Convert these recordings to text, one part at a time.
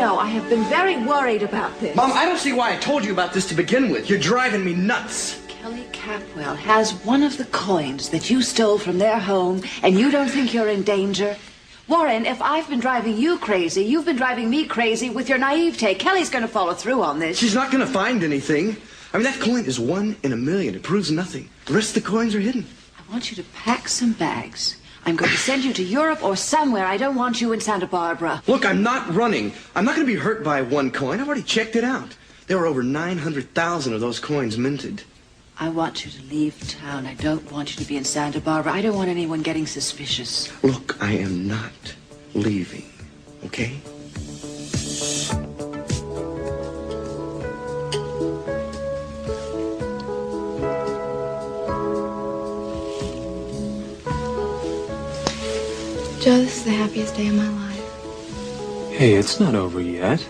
know I have been very worried about this. Mom, I don't see why I told you about this to begin with. You're driving me nuts. Kelly Capwell has one of the coins that you stole from their home, and you don't think you're in danger? Warren, if I've been driving you crazy, you've been driving me crazy with your naivete. Kelly's going to follow through on this. She's not going to find anything. I mean, that coin is 1 in a million. It proves nothing. The rest of the coins are hidden. I want you to pack some bags. I'm going to send you to Europe or somewhere. I don't want you in Santa Barbara. Look, I'm not running. I'm not going to be hurt by one coin. I've already checked it out. There were over 900,000 of those coins minted. I want you to leave town. I don't want you to be in Santa Barbara. I don't want anyone getting suspicious. Look, I am not leaving, okay? Joe, this is the happiest day of my life. Hey, it's not over yet.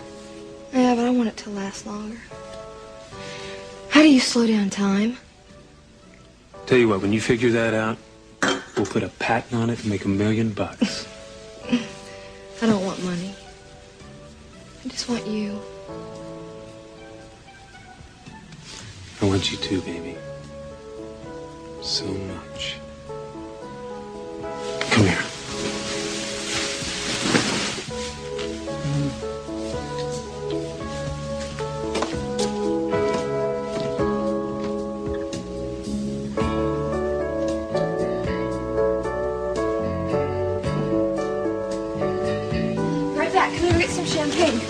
Yeah, but I want it to last longer. How do you slow down time? Tell you what, when you figure that out, we'll put a patent on it and make $1 million. I don't want money. I just want you. I want you too, baby. So much. Come here. Champagne.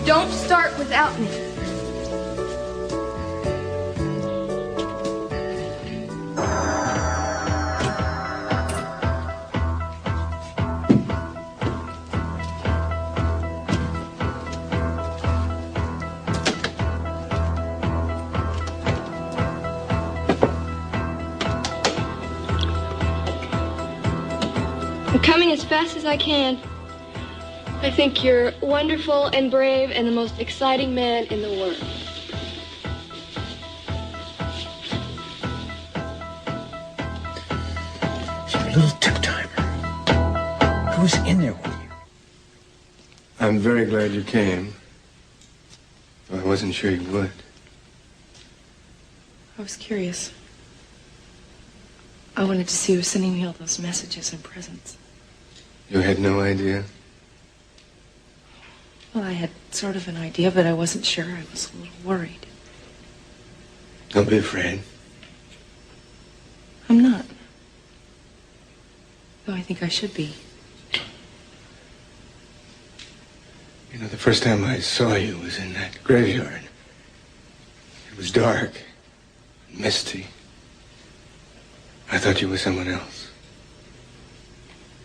Don't start without me. I'm coming as fast as I can. I think you're wonderful and brave and the most exciting man in the world. You're a little tip-timer. Who's in there with you? I'm very glad you came. I wasn't sure you would. I was curious. I wanted to see who was sending me all those messages and presents. You had no idea? Well, I had sort of an idea, but I wasn't sure. I was a little worried. Don't be afraid. I'm not. Though I think I should be. You know, the first time I saw you was in that graveyard. It was dark, misty. I thought you were someone else.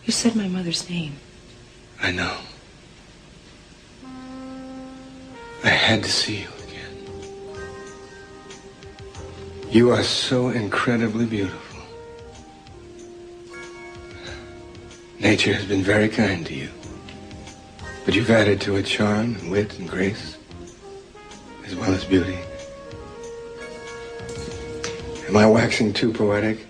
You said my mother's name. I know. I had to see you again. You are so incredibly beautiful. Nature has been very kind to you. But you've added to it charm and wit and grace, as well as beauty. Am I waxing too poetic?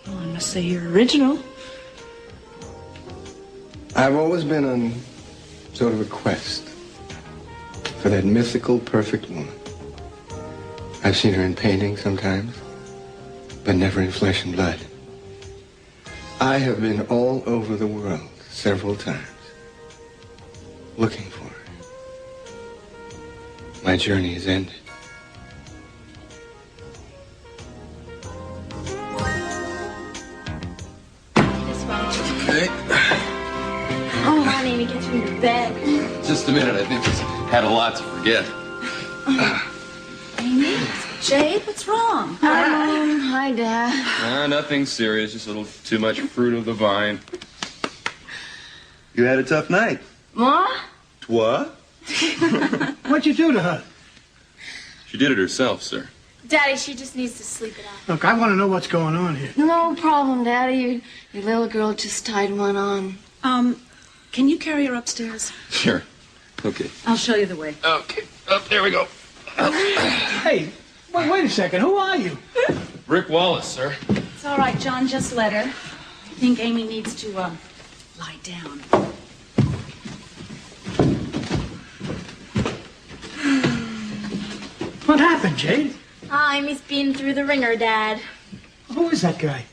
Well, I must say you're original. I've always been on sort of a quest for that mythical, perfect woman. I've seen her in painting sometimes, but never in flesh and blood. I have been all over the world several times, looking for her. My journey is ended. Hey. Oh, honey, to get you into bed. Just a minute. I think he's had a lot to forget. Amy? Jade, what's wrong? Hi, Mom. Hi, Dad. Nothing serious. Just a little too much fruit of the vine. You had a tough night. Ma? What? What'd you do to her? She did it herself, sir. Daddy, she just needs to sleep it off. Look, I want to know what's going on here. No problem, Daddy. Your little girl just tied one on. Can you carry her upstairs? Sure. Okay. I'll show you the way. Okay. Up there we go. Hey, wait a second. Who are you? Rick Wallace, sir. It's all right, John. Just let her. I think Amy needs to, lie down. happened, Jade? Amy's been through the ringer, Dad. Who is that guy?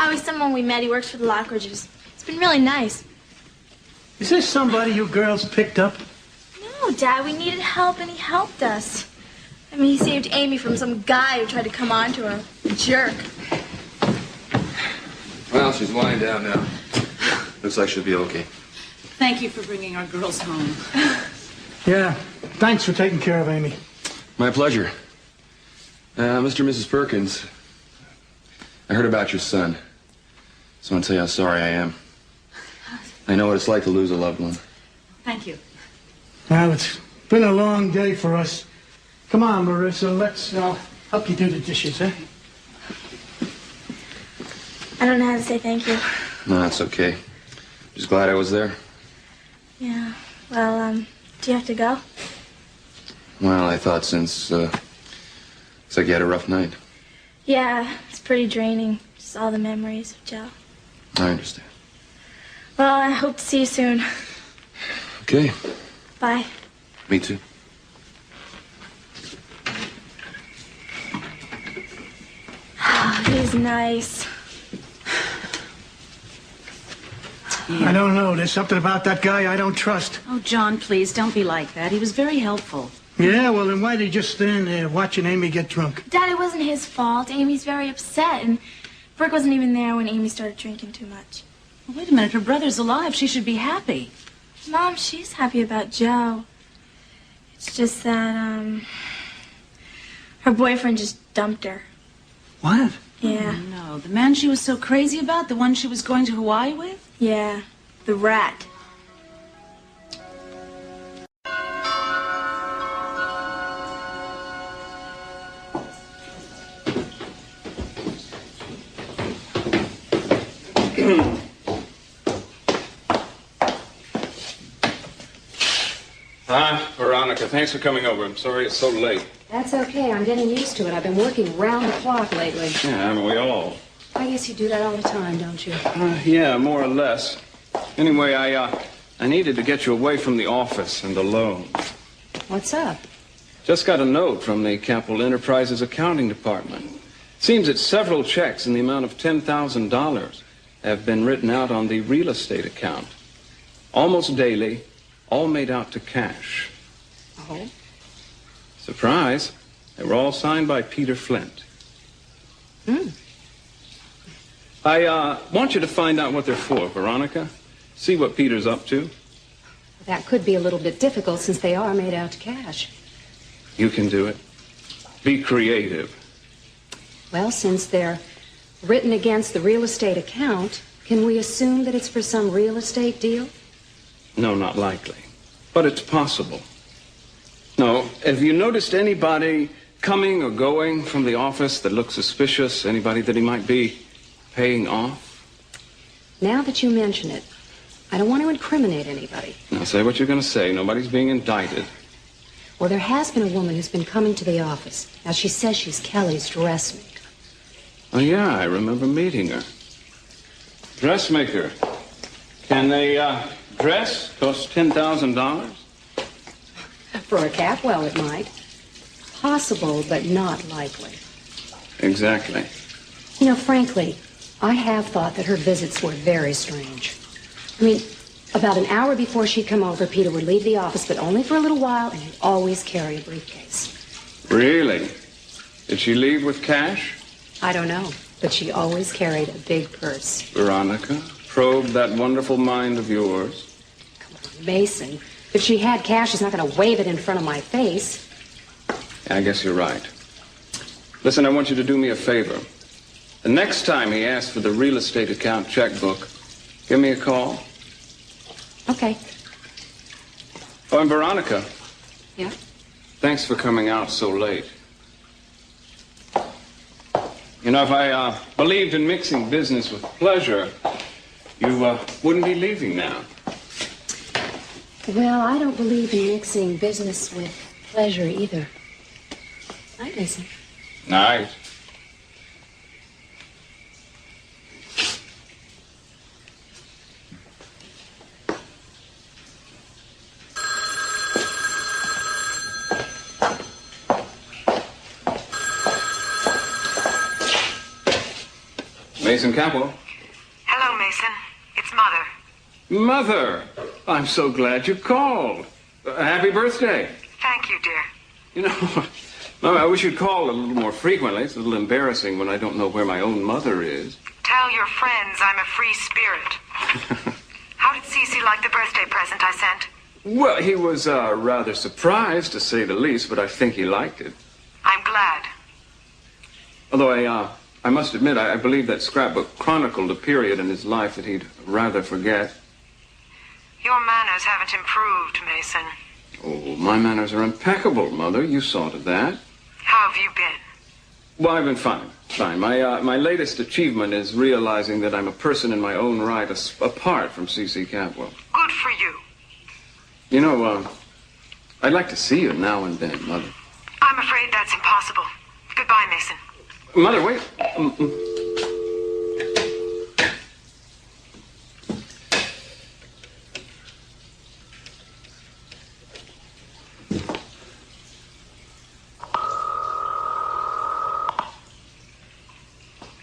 He's someone we met. He works for the Lockridges. It's been really nice. Is this somebody you girls picked up? No, Dad, we needed help and he helped us. I mean, he saved Amy from some guy who tried to come on to her. Jerk. Well, she's lying down now. Looks like she'll be okay. Thank you for bringing our girls home. Yeah, thanks for taking care of Amy. My pleasure. Mr. and Mrs. Perkins, I heard about your son. So I want to tell you how sorry I am. I know what it's like to lose a loved one. Thank you. Well, it's been a long day for us. Come on, Marissa, let's help you do the dishes, eh? I don't know how to say thank you. No, that's okay. Just glad I was there. Yeah. Well, do you have to go? Well, I thought since, looks like you had a rough night. Yeah, it's pretty draining. Just all the memories of Joe. I understand. Well, I hope to see you soon. Okay. Bye. Me too. He's nice. I don't know. There's something about that guy I don't trust. Oh, John, please, don't be like that. He was very helpful. Yeah, well, then why'd he just stand there watching Amy get drunk? Dad, it wasn't his fault. Amy's very upset, and Brooke wasn't even there when Amy started drinking too much. Well, wait a minute. Her brother's alive. She should be happy. Mom, she's happy about Joe. It's just that, her boyfriend just dumped her. What? Yeah. Oh, no, the man she was so crazy about? The one she was going to Hawaii with? Yeah, the rat. Hi, Veronica. Thanks for coming over. I'm sorry it's so late. That's okay. I'm getting used to it. I've been working round the clock lately. Yeah, haven't we all? I guess you do that all the time, don't you? Yeah, more or less. Anyway, I needed to get you away from the office and alone. What's up? Just got a note from the Capital Enterprises accounting department. Seems that several checks in the amount of $10,000 have been written out on the real estate account. Almost daily, all made out to cash. Oh? Surprise. They were all signed by Peter Flint. Hmm. I want you to find out what they're for, Veronica. See what Peter's up to. That could be a little bit difficult since they are made out to cash. You can do it. Be creative. Well, since they're written against the real estate account, can we assume that it's for some real estate deal? No, not likely. But it's possible. No, have you noticed anybody coming or going from the office that looks suspicious? Anybody that he might be paying off? Now that you mention it, I don't want to incriminate anybody. Now say what you're going to say. Nobody's being indicted. Well, there has been a woman who's been coming to the office. Now, she says she's Kelly's dressmaker. Oh, yeah, I remember meeting her. Dressmaker. Can they, dress cost $10,000? For a cap, well, it might. Possible, but not likely. Exactly. You know, frankly, I have thought that her visits were very strange. I mean, about an hour before she'd come over, Peter would leave the office, but only for a little while, and he'd always carry a briefcase. Really? Did she leave with cash? I don't know, but she always carried a big purse. Veronica, probe that wonderful mind of yours. Mason, if she had cash, she's not going to wave it in front of my face. I guess you're right. Listen, I want you to do me a favor. The next time he asks for the real estate account checkbook, give me a call. Okay. Oh, and Veronica. Yeah? Thanks for coming out so late. You know, if I believed in mixing business with pleasure, you wouldn't be leaving now. Well, I don't believe in mixing business with pleasure either. Night, Mason. Night. Mason Capwell. Hello, Mason. It's Mother. Mother! I'm so glad you called. Happy birthday. Thank you, dear. You know, Mama, I wish you'd call a little more frequently. It's a little embarrassing when I don't know where my own mother is. Tell your friends I'm a free spirit. How did Cece like the birthday present I sent? Well, he was rather surprised, to say the least, but I think he liked it. I'm glad. Although I must admit, I believe that scrapbook chronicled a period in his life that he'd rather forget. Your manners haven't improved, Mason. Oh, my manners are impeccable, Mother. You saw to that. How have you been? Well, I've been fine. Fine. My latest achievement is realizing that I'm a person in my own right, apart from C.C. Capwell. Good for you. You know, I'd like to see you now and then, Mother. I'm afraid that's impossible. Goodbye, Mason. Mother, wait.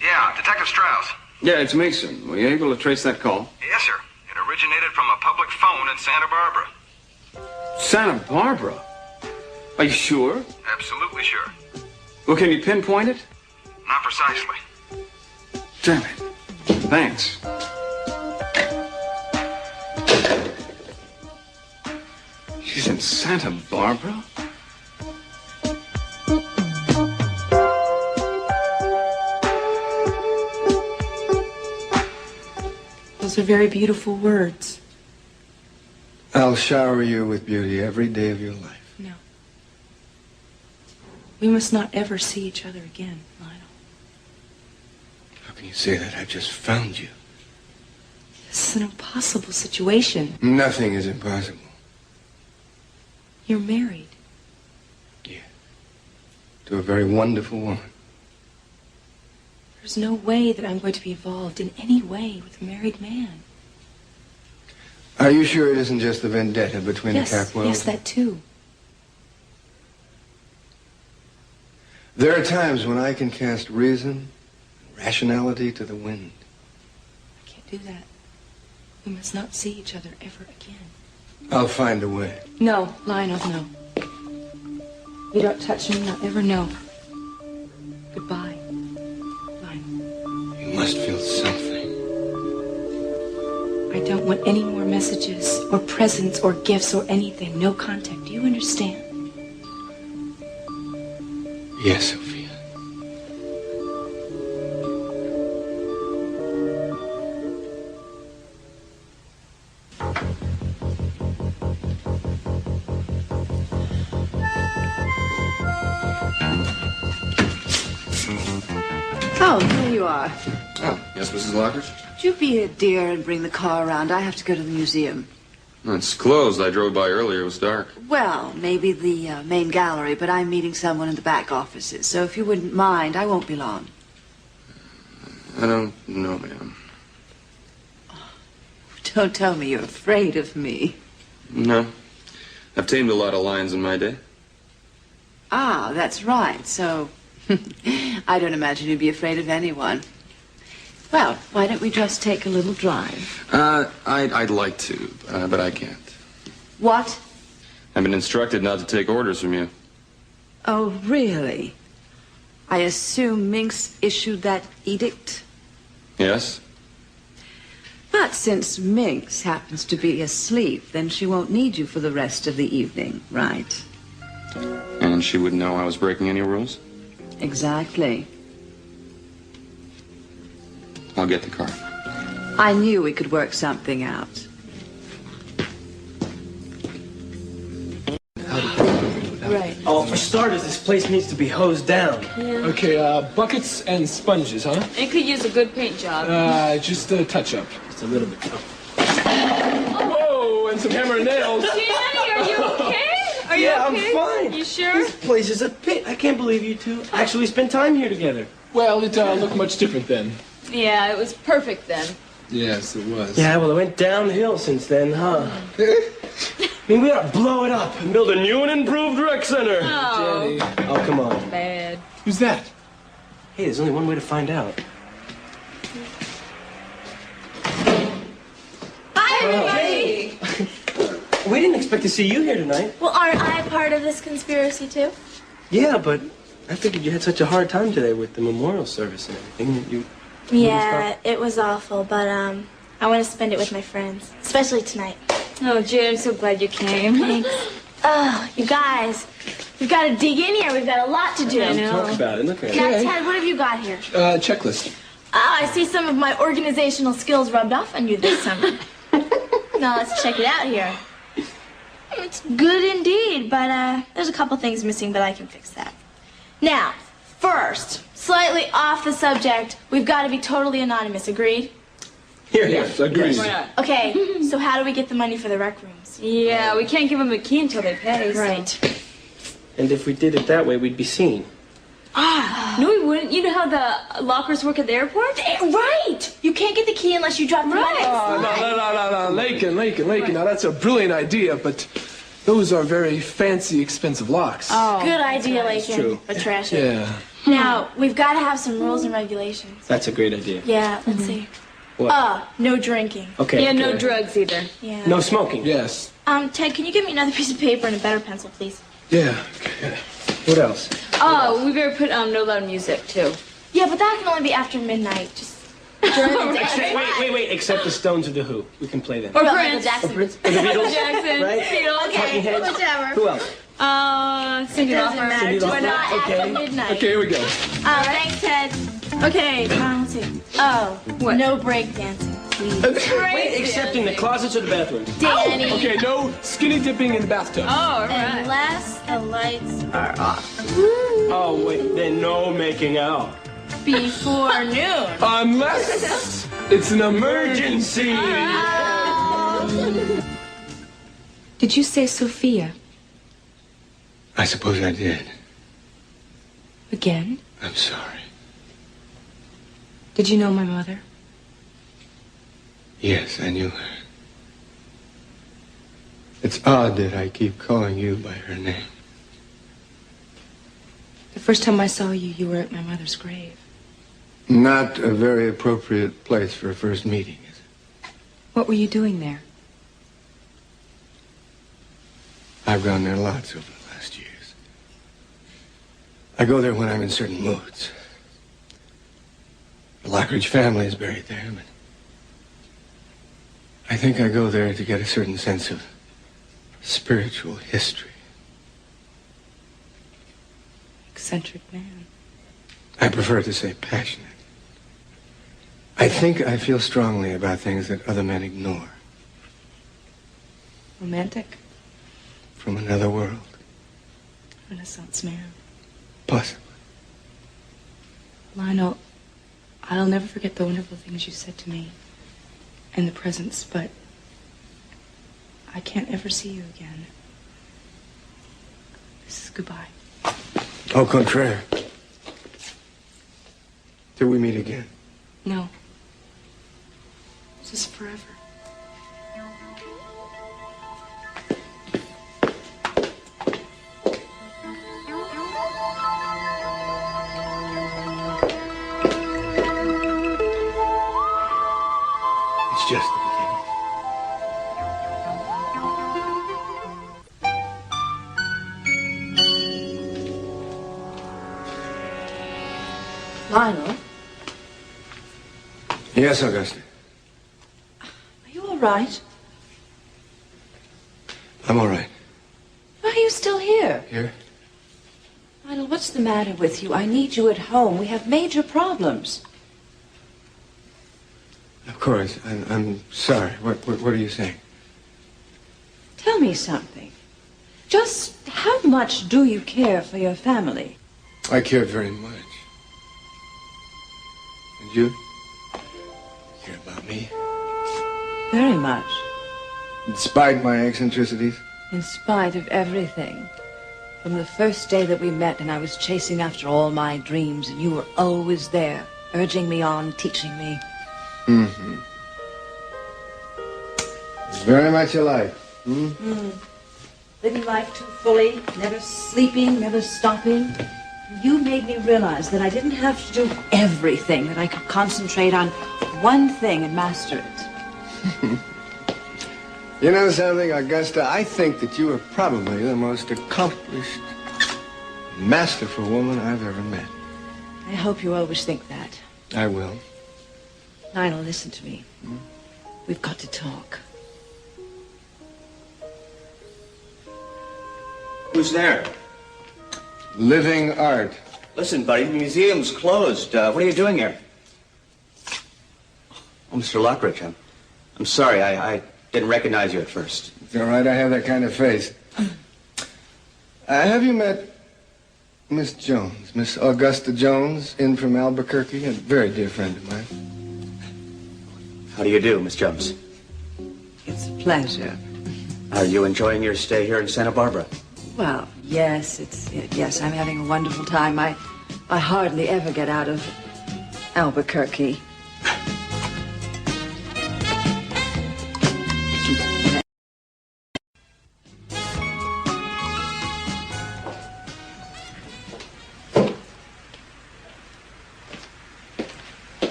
Yeah, Detective Strauss. Yeah, it's Mason. Were you able to trace that call? Yes, sir. It originated from a public phone in Santa Bárbara. Santa Bárbara? Are you sure? Absolutely sure. Well, can you pinpoint it? Not precisely. Damn it. Thanks. She's in Santa Bárbara? Those are very beautiful words. I'll shower you with beauty every day of your life. No. We must not ever see each other again, Lionel. How can you say that? I've just found you. This is an impossible situation. Nothing is impossible. You're married. Yeah. To a very wonderful woman. There's no way that I'm going to be involved in any way with a married man. Are you sure it isn't just the vendetta between the Capwells? Yes, that too. There are times when I can cast reason and rationality to the wind. I can't do that. We must not see each other ever again. I'll find a way. No, Lionel, no. You don't touch me, I'll ever know. Goodbye, Lionel. You must feel something. I don't want any more messages or presents or gifts or anything. No contact. Do you understand? Yes, Sophia. Oh, here you are. Oh, yes, Mrs. Lockridge? Would you be a dear and bring the car around? I have to go to the museum. It's closed. I drove by earlier. It was dark. Well, maybe the main gallery, but I'm meeting someone in the back offices. So if you wouldn't mind, I won't be long. I don't know, ma'am. Don't tell me you're afraid of me. No. I've tamed a lot of lions in my day. Ah, that's right. So I don't imagine you'd be afraid of anyone. Well, why don't we just take a little drive? I'd like to, but I can't. What? I've been instructed not to take orders from you. Oh, really? I assume Minx issued that edict? Yes? But since Minx happens to be asleep, then she won't need you for the rest of the evening, right? And she wouldn't know I was breaking any rules? Exactly. I'll get the car. I knew we could work something out. Right. Oh, for starters, this place needs to be hosed down. Yeah. Okay, buckets and sponges, huh? It could use a good paint job. Just a touch-up. Just a little bit. Whoa, and some hammer and nails. Danny, are you okay? Are you yeah, okay? I'm fine. You sure? This place is a pit. I can't believe you two actually spent time here together. Well, it looked much different then. Yeah, it was perfect then. Yes, it was. Yeah, well, it went downhill since then, huh? I mean, we ought to blow it up and build a new and improved rec center. Oh. Jenny. Oh, come on. Bad. Who's that? Hey, there's only one way to find out. Hey! We didn't expect to see you here tonight. Well, aren't I part of this conspiracy, too? Yeah, but I figured you had such a hard time today with the memorial service and everything that you... Yeah, it was awful, but, I want to spend it with my friends, especially tonight. Oh, Jay, I'm so glad you came. Thanks. Oh, you guys, we've got to dig in here. We've got a lot to do. I know. Talk about it. Look at Now, it. Ted, what have you got here? Checklist. Oh, I see some of my organizational skills rubbed off on you this summer. Now, let's check it out here. It's good indeed, but there's a couple things missing, but I can fix that. Now, first, slightly off the subject, we've got to be totally anonymous. Agreed? Yes, agreed. Why not? Okay, so how do we get the money for the rec rooms? Yeah, we can't give them a key until they pay. So. Right. And if we did it that way, we'd be seen. Ah, no, we wouldn't. You know how the lockers work at the airport? Right! You can't get the key unless you drop the money. Oh, no. Lakin. Now, that's a brilliant idea, but those are very fancy, expensive locks. Oh, good idea, Lakin. True. But trash it. Yeah. Now, we've got to have some rules and regulations. That's a great idea. Yeah, let's see. What? No drinking. Okay. Yeah, okay. no drugs either. Yeah. No smoking. Yes. Ted, can you give me another piece of paper and a better pencil, please? Yeah. Okay. What else? Oh, we better put no loud music too. Yeah, but that can only be after midnight. Just during the day. Wait. Except the Stones of the Who. We can play them. Or Prince. Michael Jackson. Or the Beatles. Jackson. Right? Beatles. Okay, Talking Heads. whichever. Who else? Cindy It doesn't Lauper. matter. Cindy Just Lauper. not Okay. after midnight. Okay, here we go. Thanks, Ted. Okay, let's see. Oh, What? no break dancing, please. Wait, except in the closets or the bathrooms. Danny. Okay, no skinny dipping in the bathtub. Oh, all right. Unless the lights are off. Oh, wait, then no making out. Before noon. Unless it's an emergency. Did you say Sophia? I suppose I did. Again? I'm sorry. Did you know my mother? Yes, I knew her. It's odd that I keep calling you by her name. The first time I saw you, you were at my mother's grave. Not a very appropriate place for a first meeting, is it? What were you doing there? I've gone there lots over the last years. I go there when I'm in certain moods. The Lockridge family is buried there, but I think I go there to get a certain sense of spiritual history. Eccentric man. I prefer to say passionate. I think I feel strongly about things that other men ignore. Romantic. From another world. Renaissance man. Possibly. Lionel, I'll never forget the wonderful things you said to me and the presents, but I can't ever see you again. This is goodbye. Au contraire. Till we meet again. No. This is forever. It's just the beginning. Lionel, Yes, Augusta. are you all right? I'm all right. Why are you still here? Here? Lionel, what's the matter with you? I need you at home. We have major problems. Of course. I'm sorry. What are you saying? Tell me something. Just how much do you care for your family? I care very much. And you? Care about me? Very much. Despite my eccentricities? In spite of everything. From the first day that we met and I was chasing after all my dreams, and you were always there, urging me on, teaching me. Mm-hmm. It's very much alike. Hmm? Living life too fully, never sleeping, never stopping. You made me realize that I didn't have to do everything, that I could concentrate on one thing and master it. You know something, Augusta? I think that you are probably the most accomplished, masterful woman I've ever met. I hope you always think that. I will. Lionel, listen to me. We've got to talk. Who's there? Living art. Listen, buddy, the museum's closed. What are you doing here? Oh, Mr. Lockridge, I'm sorry. I didn't recognize you at first. It's all right. I have that kind of face. Have you met Miss Jones, Miss Augusta Jones, in from Albuquerque? A very dear friend of mine. How do you do, Miss Jones? It's a pleasure. Are you enjoying your stay here in Santa Barbara? Well, yes, yes, I'm having a wonderful time. I hardly ever get out of Albuquerque.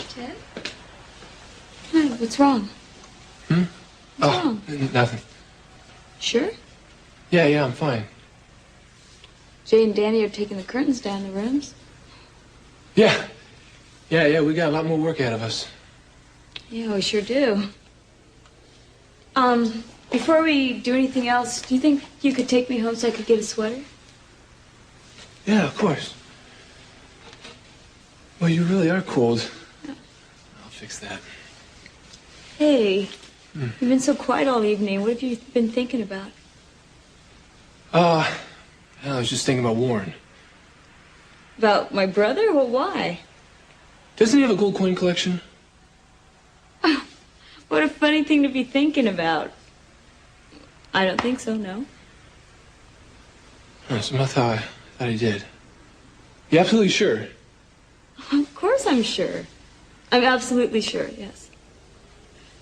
Ted? Hi, what's wrong? What's wrong? Nothing. Sure? Yeah, I'm fine. Jay and Danny are taking the curtains down the rooms. Yeah, we got a lot more work ahead of us. Yeah, we sure do. Before we do anything else, do you think you could take me home so I could get a sweater? Yeah, of course. Well, you really are cold. I'll fix that. Hey, you've been so quiet all evening. What have you been thinking about? I was just thinking about Warren. About my brother? Well, why? Doesn't he have a gold coin collection? What a funny thing to be thinking about. I don't think so, no. Oh, so I thought he did. You absolutely sure? Of course I'm sure. I'm absolutely sure, yes.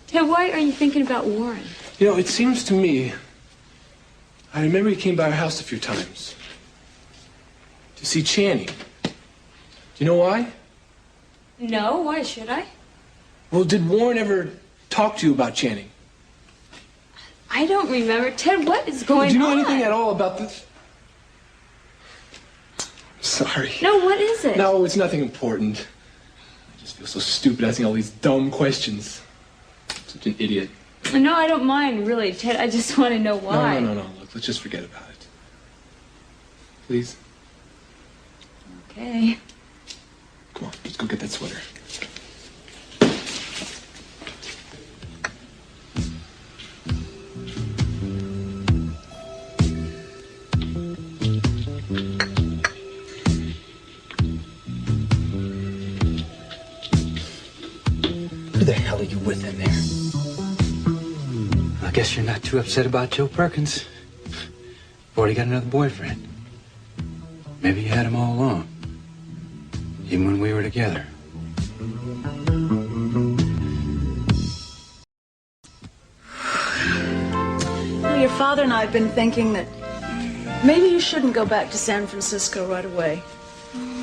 Ted, why are you thinking about Warren? You know, it seems to me... I remember he came by our house a few times. To see Channing. Do you know why? No, why should I? Well, did Warren ever talk to you about Channing? I don't remember. Ted, what is going on? Do you know anything at all about this? Sorry. No, what is it? No, it's nothing important. I just feel so stupid asking all these dumb questions. Such an idiot. No, I don't mind, really, Ted. I just want to know why. No. Look, let's just forget about it. Please? Okay. Come on, let's go get that sweater. Who the hell are you with in there? I guess you're not too upset about Joe Perkins. You've already got another boyfriend. Maybe you had him all along. Even when we were together. Well, your father and I have been thinking that maybe you shouldn't go back to San Francisco right away.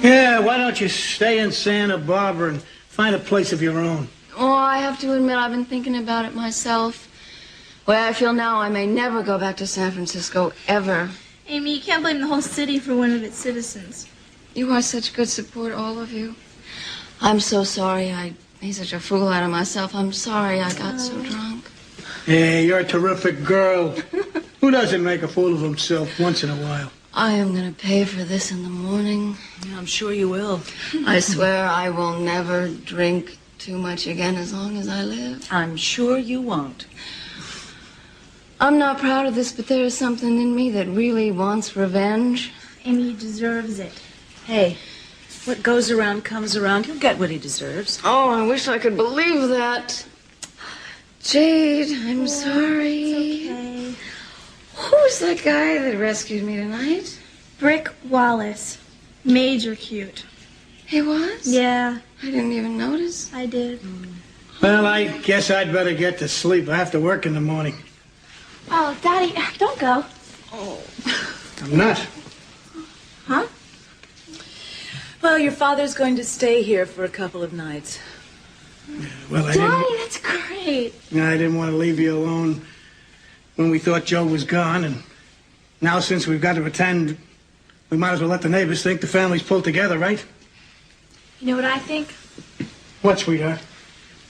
Yeah, why don't you stay in Santa Barbara and find a place of your own? Oh, I have to admit, I've been thinking about it myself. The way I feel now, I may never go back to San Francisco, ever. Amy, you can't blame the whole city for one of its citizens. You are such good support, all of you. I'm so sorry I made such a fool out of myself. I'm sorry I got so drunk. Yeah, you're a terrific girl. Who doesn't make a fool of himself once in a while? I am going to pay for this in the morning. Yeah, I'm sure you will. I swear I will never drink too much again as long as I live. I'm sure you won't. I'm not proud of this, but there is something in me that really wants revenge. Amy deserves it. Hey, what goes around comes around. He'll get what he deserves. Oh, I wish I could believe that. Jade, I'm sorry. It's okay. Who's that guy that rescued me tonight? Brick Wallace. Major cute. He was? Yeah. I didn't even notice. I did. Well, I guess I'd better get to sleep. I have to work in the morning. Oh, Daddy, don't go. Oh. I'm not. Huh? Well, your father's going to stay here for a couple of nights. Well, Daddy, that's great. I didn't want to leave you alone when we thought Joe was gone, and now since we've got to attend, we might as well let the neighbors think the family's pulled together, right? You know what I think? What, sweetheart?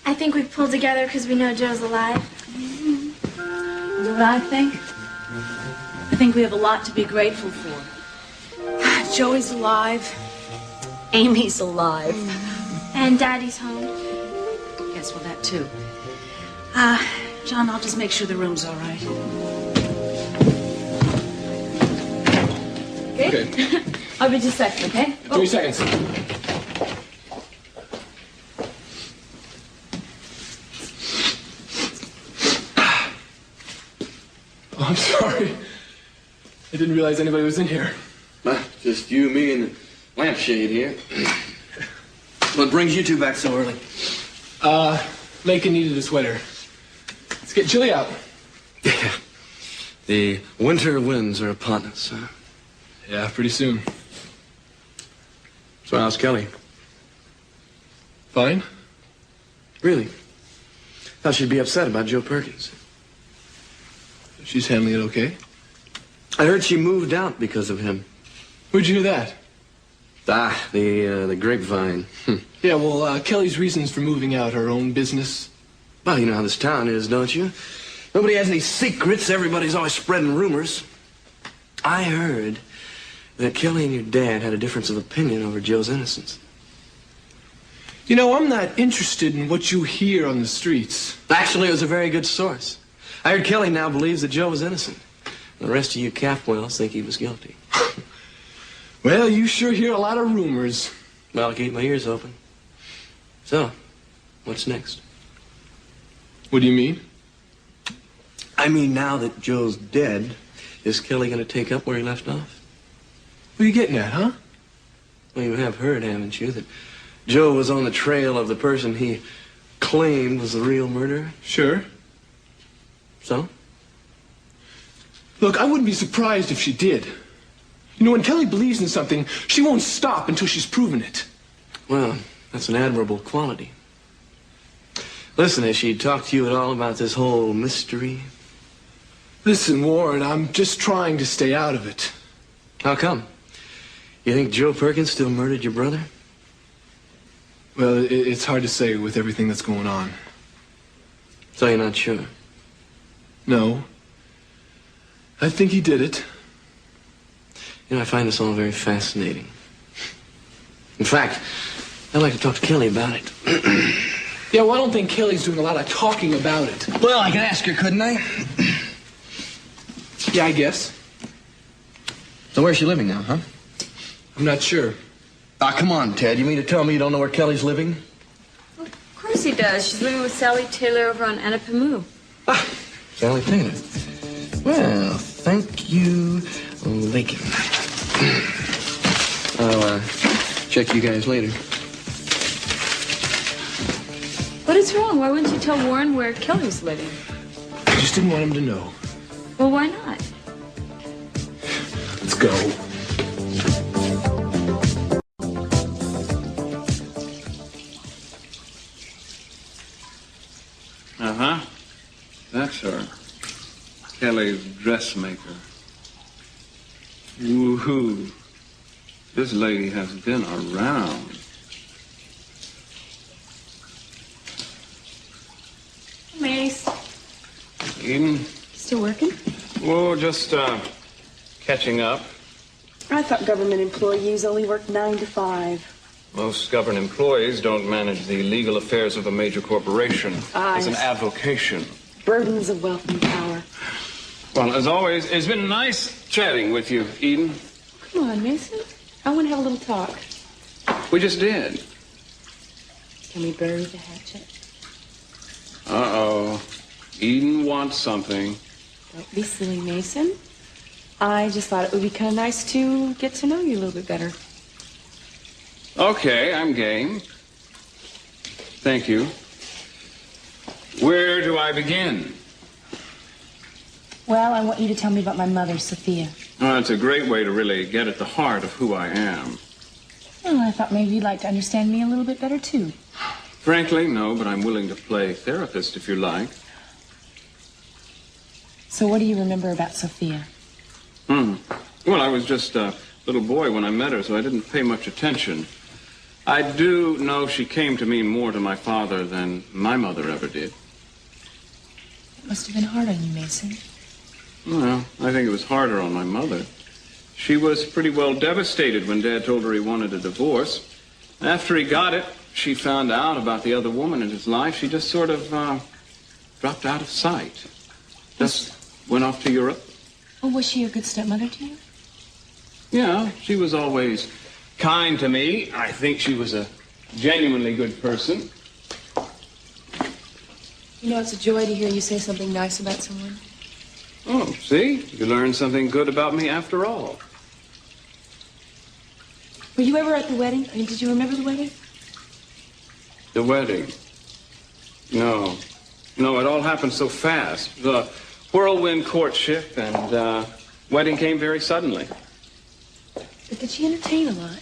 I think we've pulled together because we know Joe's alive. You know what I think? I think we have a lot to be grateful for. Joey's alive. Amy's alive. And Daddy's home. Yes, well, that too. John, I'll just make sure the room's all right. Okay. I'll be just a second, okay? 3 seconds. Oh, I'm sorry. I didn't realize anybody was in here. Just you, me, and the lampshade here. What brings you two back so early? Lakin needed a sweater. It's getting chilly out. Yeah. The winter winds are upon us, huh? Yeah, pretty soon. So how's Kelly? Fine. Really? Thought she'd be upset about Joe Perkins. She's handling it okay. I heard she moved out because of him. Where'd you hear that? The grapevine. Yeah, well, Kelly's reasons for moving out, her own business. Well, you know how this town is, don't you? Nobody has any secrets. Everybody's always spreading rumors. I heard that Kelly and your dad had a difference of opinion over Joe's innocence. You know, I'm not interested in what you hear on the streets. Actually, it was a very good source. I heard Kelly now believes that Joe was innocent. The rest of you Capwells think he was guilty. Well, you sure hear a lot of rumors. Well, I'll keep my ears open. So, what's next? What do you mean? I mean, now that Joe's dead, is Kelly going to take up where he left off? What are you getting at, huh? Well, you have heard, haven't you, that Joe was on the trail of the person he claimed was the real murderer? Sure. So? Look, I wouldn't be surprised if she did. You know, when Kelly believes in something, she won't stop until she's proven it. Well, that's an admirable quality. Listen, has she talked to you at all about this whole mystery? Listen, Warren, I'm just trying to stay out of it. How come? You think Joe Perkins still murdered your brother? Well, it's hard to say with everything that's going on. So you're not sure? No. I think he did it. You know, I find this all very fascinating. In fact, I'd like to talk to Kelly about it. Yeah, well, I don't think Kelly's doing a lot of talking about it. Well, I could ask her, couldn't I? Yeah, I guess. So where's she living now, huh? I'm not sure. Come on, Ted. You mean to tell me you don't know where Kelly's living? Well, of course he does. She's living with Sally Taylor over on EE.UU. Sally Taylor. Well, thank you, Lakin. I'll check you guys later. What is wrong? Why wouldn't you tell Warren where Kelly's living? I just didn't want him to know. Well, why not? Let's go. Uh-huh. That's her. Kelly's dressmaker. Woo-hoo. This lady has been around. Mace. Eden? Still working? Oh, just, catching up. I thought government employees only worked 9 to 5. Most government employees don't manage the legal affairs of a major corporation. It's an avocation. Burdens of wealth and power. Well, as always, it's been nice chatting with you, Eden. Come on, Mason. I want to have a little talk. We just did. Can we bury the hatchet? Uh-oh. Eden wants something. Don't be silly, Mason. I just thought it would be kind of nice to get to know you a little bit better. Okay, I'm game. Thank you. Where do I begin? Well, I want you to tell me about my mother, Sophia. Well, it's a great way to really get at the heart of who I am. Well, I thought maybe you'd like to understand me a little bit better, too. Frankly, no, but I'm willing to play therapist if you like. So what do you remember about Sophia? Well, I was just a little boy when I met her, so I didn't pay much attention. I do know she came to mean more to my father than my mother ever did. It must have been hard on you, Mason. Well, I think it was harder on my mother. She was pretty well devastated when Dad told her he wanted a divorce. After he got it, she found out about the other woman in his life. She just sort of dropped out of sight. Just went off to Europe. Oh, was she a good stepmother to you? Yeah, she was always kind to me. I think she was a genuinely good person. You know, it's a joy to hear you say something nice about someone. Oh, see? You learned something good about me after all. Were you ever at the wedding? I mean, did you remember the wedding? The wedding? No. No, it all happened so fast. The whirlwind courtship and wedding came very suddenly. But did she entertain a lot?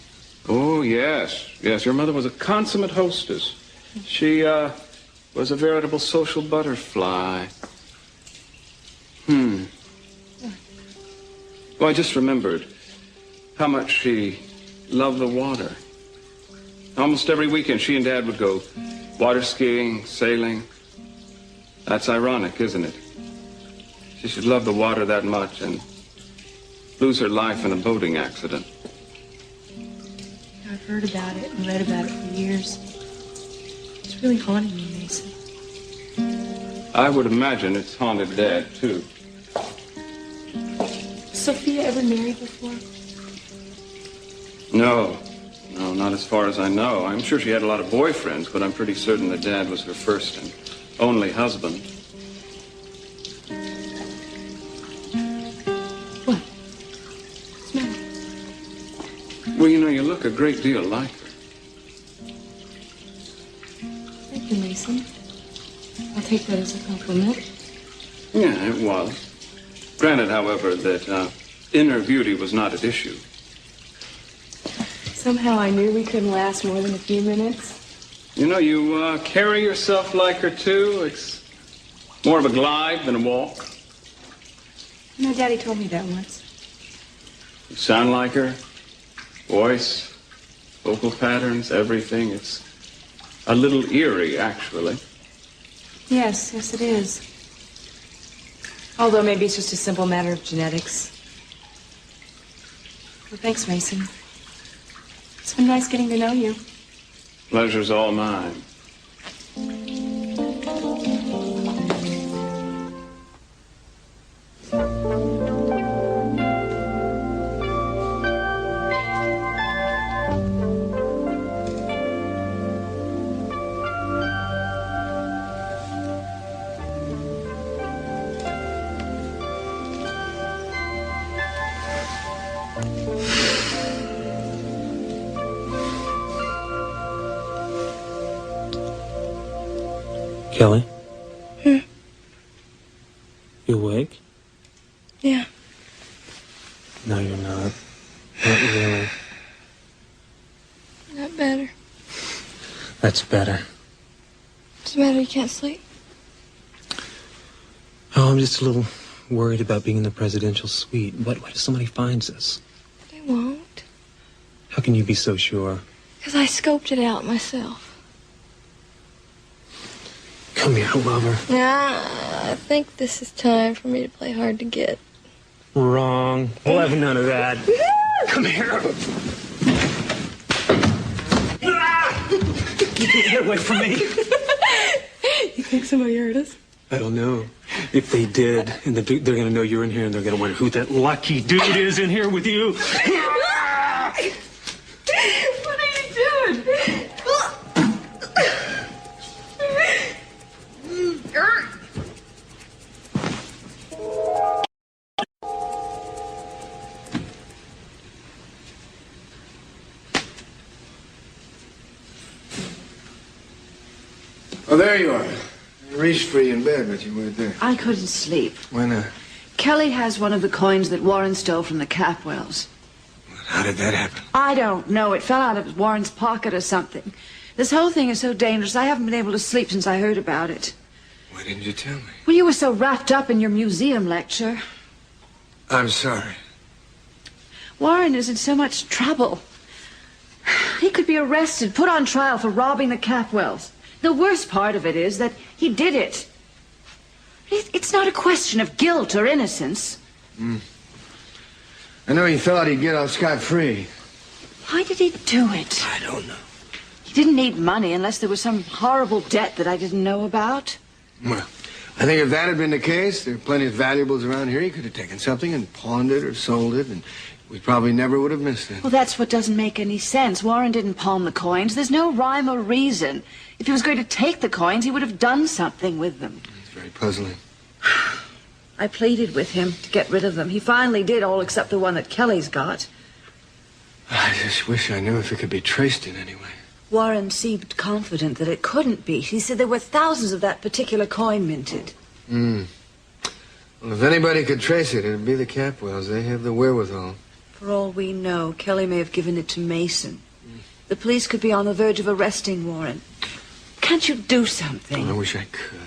Oh, yes. Yes, your mother was a consummate hostess. She was a veritable social butterfly. Well, I just remembered how much she loved the water. Almost every weekend, she and Dad would go water skiing, sailing. That's ironic, isn't it? She should love the water that much and lose her life in a boating accident. I've heard about it and read about it for years. It's really haunting me, Mason. I would imagine it's haunted Dad, too. Sophia ever married before? No. No, not as far as I know. I'm sure she had a lot of boyfriends, but I'm pretty certain that Dad was her first and only husband. What? What's the matter? Well, you know, you look a great deal like her. Thank you, Mason. I'll take that as a compliment. Yeah, it was. Granted, however, that inner beauty was not at issue. Somehow I knew we couldn't last more than a few minutes. You know, you carry yourself like her, too. It's more of a glide than a walk. You know, Daddy told me that once. You sound like her. Voice, vocal patterns, everything. It's a little eerie, actually. Yes, it is. Although maybe it's just a simple matter of genetics. Well, thanks, Mason. It's been nice getting to know you. Pleasure's all mine. Kelly? You awake? Yeah. No, you're not. Not really. Not better. That's better. What's the matter? You can't sleep? Oh, I'm just a little worried about being in the presidential suite. What if somebody finds us? They won't. How can you be so sure? Because I scoped it out myself. Come here, lover. Yeah, I think this is time for me to play hard to get. Wrong. We'll have none of that. Come here. Get away from me. You think somebody heard us? I don't know. If they did, and they're going to know you're in here, and they're going to wonder who that lucky dude is in here with you. What are you doing? Oh, there you are. I reached for you in bed, but you weren't there. I couldn't sleep. Why not? Kelly has one of the coins that Warren stole from the Capwells. How did that happen? I don't know. It fell out of Warren's pocket or something. This whole thing is so dangerous. I haven't been able to sleep since I heard about it. Why didn't you tell me? Well, you were so wrapped up in your museum lecture. I'm sorry. Warren is in so much trouble. He could be arrested, put on trial for robbing the Capwells. The worst part of it is that he did it. It's not a question of guilt or innocence. I know he thought he'd get off scot-free. Why did he do it? I don't know. He didn't need money unless there was some horrible debt that I didn't know about. Well, I think if that had been the case, there are plenty of valuables around here. He could have taken something and pawned it or sold it, and we probably never would have missed it. Well, that's what doesn't make any sense. Warren didn't pawn the coins. There's no rhyme or reason. If he was going to take the coins, he would have done something with them. It's very puzzling. I pleaded with him to get rid of them. He finally did, all except the one that Kelly's got. I just wish I knew if it could be traced in any way. Warren seemed confident that it couldn't be. He said there were thousands of that particular coin minted. Well, if anybody could trace it, it'd be the Capwells. They have the wherewithal. For all we know, Kelly may have given it to Mason. The police could be on the verge of arresting Warren. Can't you do something? Oh, I wish I could.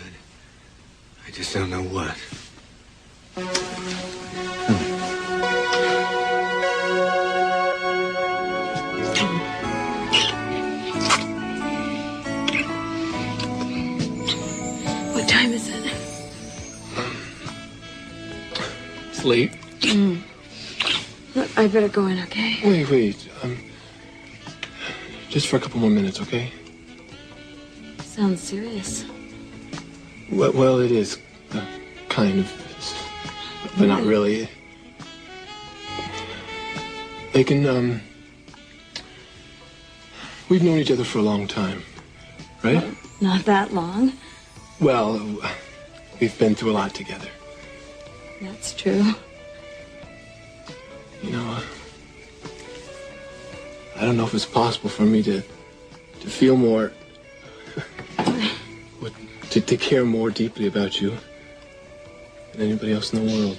I just don't know what. What time is it? It's late. Look, I better go in, okay? Wait. Just for a couple more minutes, okay? Sounds serious. Well, it is kind of, but not really. Aiken, we've known each other for a long time, right? Not that long. Well, we've been through a lot together. That's true. You know, I don't know if it's possible for me to feel more, to care more deeply about you than anybody else in the world.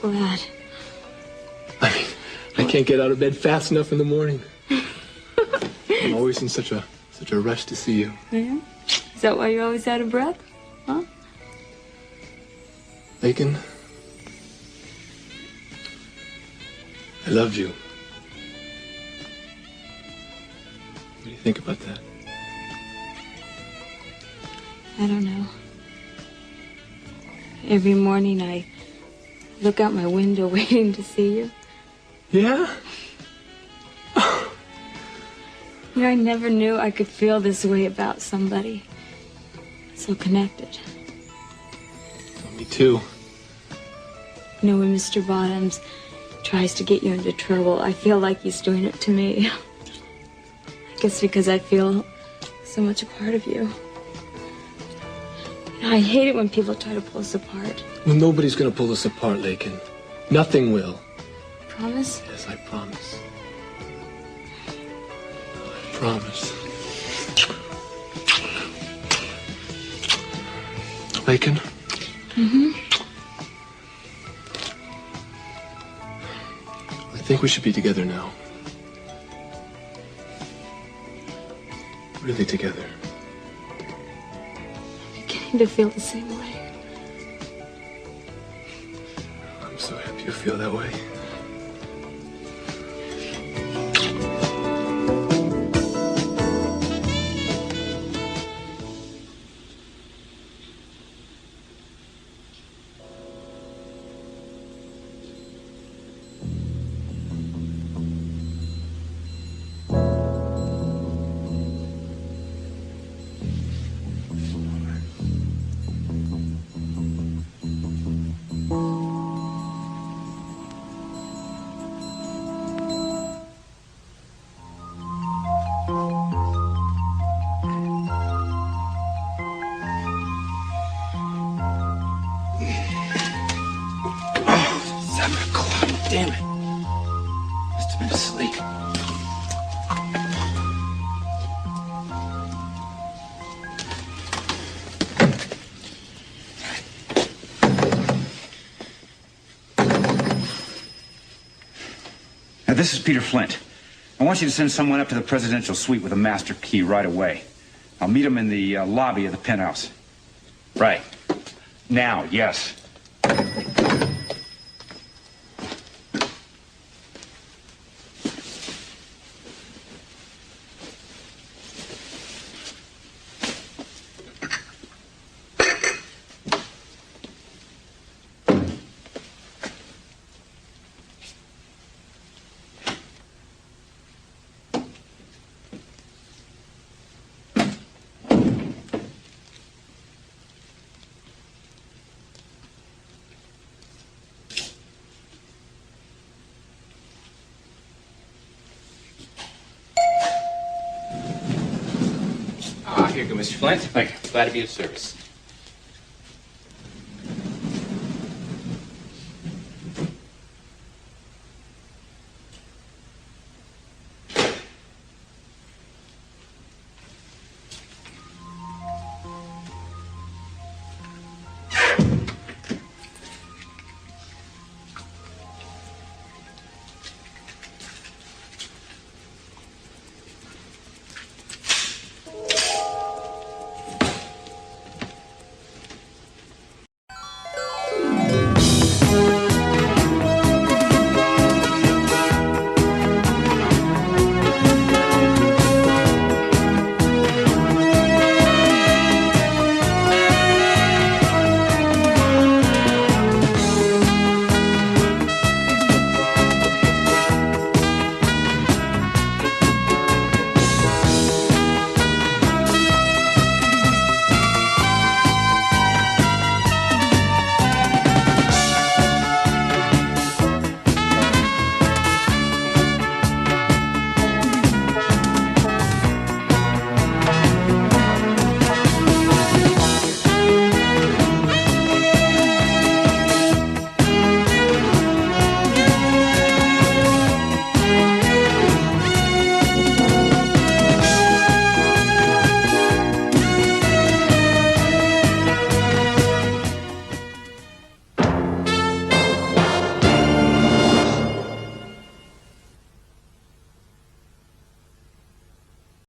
Glad. I mean, I can't get out of bed fast enough in the morning. I'm always in such a rush to see you. Yeah? Is that why you're always out of breath? Huh? Aiken, I love you. What do you think about that? I don't know. Every morning I look out my window waiting to see you. Yeah? You know, I never knew I could feel this way about somebody. So connected. Me too. You know, when Mr. Bottoms tries to get you into trouble, I feel like he's doing it to me. I guess because I feel so much a part of you. You know, I hate it when people try to pull us apart. Well, nobody's gonna pull us apart, Lakin. Nothing will. Promise? Yes, I promise. I promise. Lakin? Mm-hmm. I think we should be together now. Really together. I'm beginning to feel the same way. I'm so happy you feel that way. Damn it. Must have been asleep. Now, this is Peter Flint. I want you to send someone up to the presidential suite with a master key right away. I'll meet him in the lobby of the penthouse. Right. Now, yes. Here you go, Mr. Flint. Thank you. Glad to be of service.